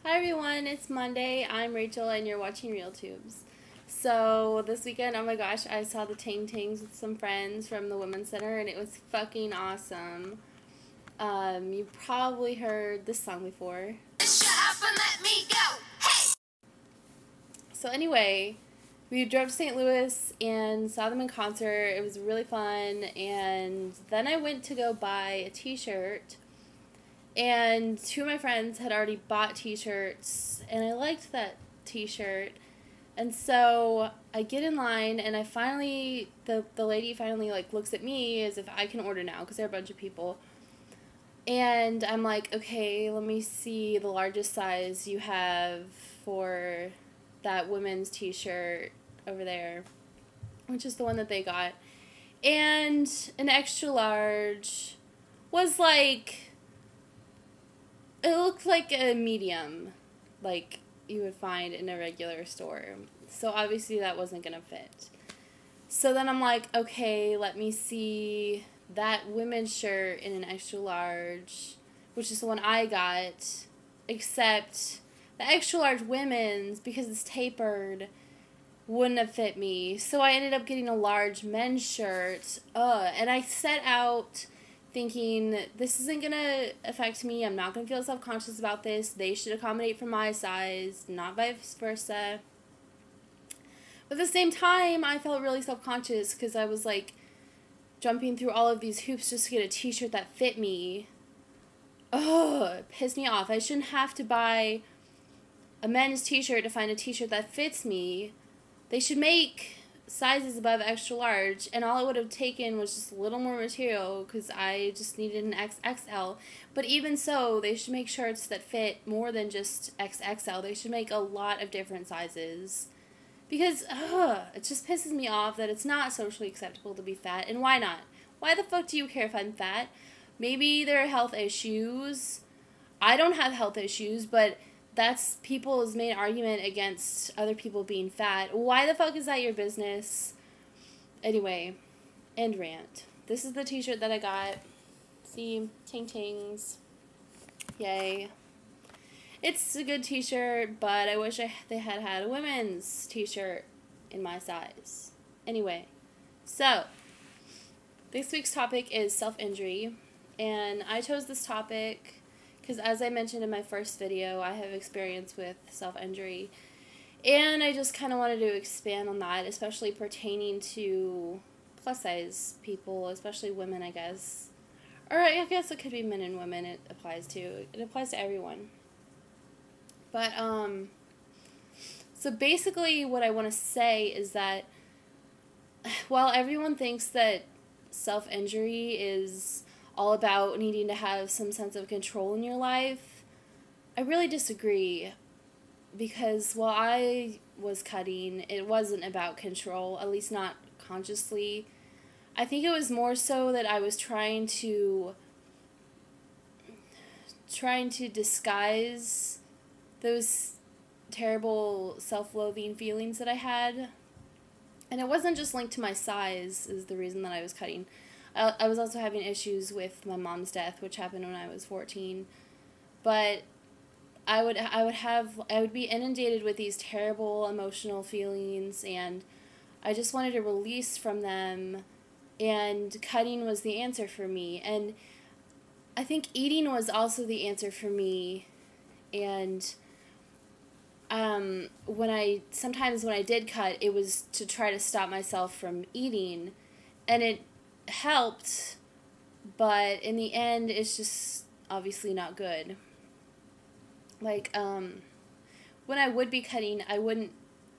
Hi everyone, it's Monday. I'm Rachel and you're watching RealTubes. So this weekend, oh my gosh, I saw the Ting Tings with some friends from the Women's Center and it was fucking awesome. You probably heard this song before. Shut up and let me go. Hey! So anyway, we drove to St. Louis and saw them in concert. It was really fun, and then I went to go buy a t-shirt. And two of my friends had already bought t-shirts, and I liked that t-shirt. And so I get in line, and I finally, the lady finally, like, looks at me as if I can order now, because there are a bunch of people. And I'm like, okay, let me see the largest size you have for that women's t-shirt over there, which is the one that they got. And an extra large was like, it looked like a medium, like you would find in a regular store. So obviously that wasn't going to fit. So then I'm like, okay, let me see that women's shirt in an extra large, which is the one I got, except the extra large women's, because it's tapered, wouldn't have fit me. So I ended up getting a large men's shirt. And I set out thinking, this isn't going to affect me. I'm not going to feel self-conscious about this. They should accommodate for my size, not vice versa. But at the same time, I felt really self-conscious because I was like jumping through all of these hoops just to get a t-shirt that fit me. It pissed me off. I shouldn't have to buy a men's t-shirt to find a t-shirt that fits me. They should make sizes above extra large, and all it would have taken was just a little more material because I just needed an XXL. But even so, they should make shirts that fit more than just XXL. They should make a lot of different sizes. Because, it just pisses me off that it's not socially acceptable to be fat. And why not? Why the fuck do you care if I'm fat? Maybe there are health issues. I don't have health issues, but that's people's main argument against other people being fat. Why the fuck is that your business? Anyway, end rant. This is the t-shirt that I got. See, Ting Tings. Yay. It's a good t-shirt, but I wish they had had a women's t-shirt in my size. Anyway, so this week's topic is self-injury, and I chose this topic because, as I mentioned in my first video, I have experience with self-injury, and I just kind of wanted to expand on that, especially pertaining to plus-size people, especially women, I guess. Or I guess it could be men and women it applies to. It applies to everyone. But, so basically what I want to say is that while everyone thinks that self-injury is all about needing to have some sense of control in your life, I really disagree. Because while I was cutting, it wasn't about control, at least not consciously. I think it was more so that I was trying to disguise those terrible self-loathing feelings that I had. And it wasn't just linked to my size is the reason that I was cutting. I was also having issues with my mom's death, which happened when I was 14. But I would be inundated with these terrible emotional feelings, and I just wanted to release from them, and cutting was the answer for me. And I think eating was also the answer for me. And sometimes when I did cut, it was to try to stop myself from eating, and it helped, but in the end, it's just obviously not good. Like, when I would be cutting, I wouldn't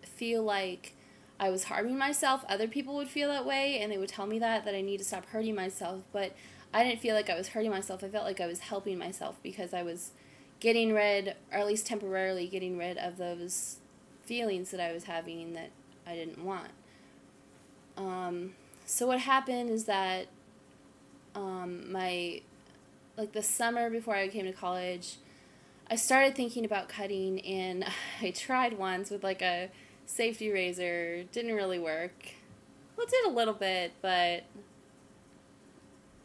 feel like I was harming myself. Other people would feel that way, and they would tell me that I need to stop hurting myself, but I didn't feel like I was hurting myself. I felt like I was helping myself because I was getting rid, or at least temporarily getting rid of those feelings that I was having that I didn't want. So what happened is that the summer before I came to college, I started thinking about cutting, and I tried once with like a safety razor. Didn't really work. Well, it did a little bit, but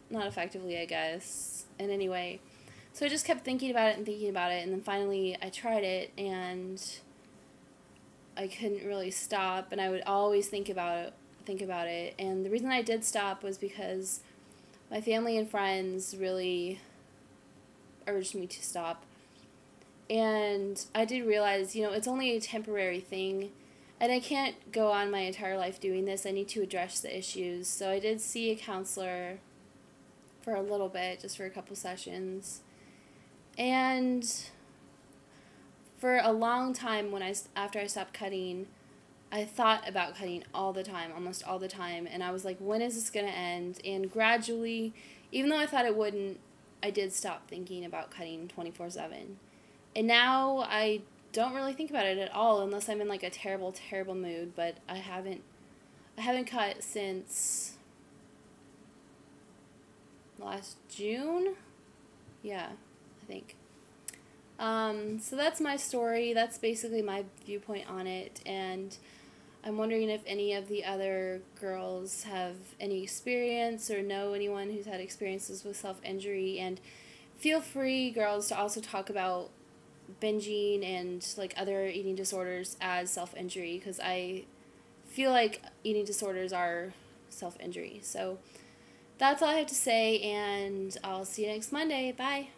not effectively, I guess. And anyway, So I just kept thinking about it, and then finally I tried it, and I couldn't really stop, and I would always think about it. And the reason I did stop was because my family and friends really urged me to stop. And I did realize, it's only a temporary thing, and I can't go on my entire life doing this. I need to address the issues. So I did see a counselor for a little bit, just for a couple sessions. And for a long time, after I stopped cutting, I thought about cutting all the time, almost all the time, and I was like, when is this going to end? And gradually, even though I thought it wouldn't, I did stop thinking about cutting 24/7. And now I don't really think about it at all unless I'm in like a terrible, terrible mood, but I haven't cut since last June? Yeah, I think. So that's my story. That's basically my viewpoint on it, and I'm wondering if any of the other girls have any experience or know anyone who's had experiences with self-injury, and feel free, girls, to also talk about binging and like other eating disorders as self-injury, because I feel like eating disorders are self-injury. So that's all I have to say, and I'll see you next Monday. Bye.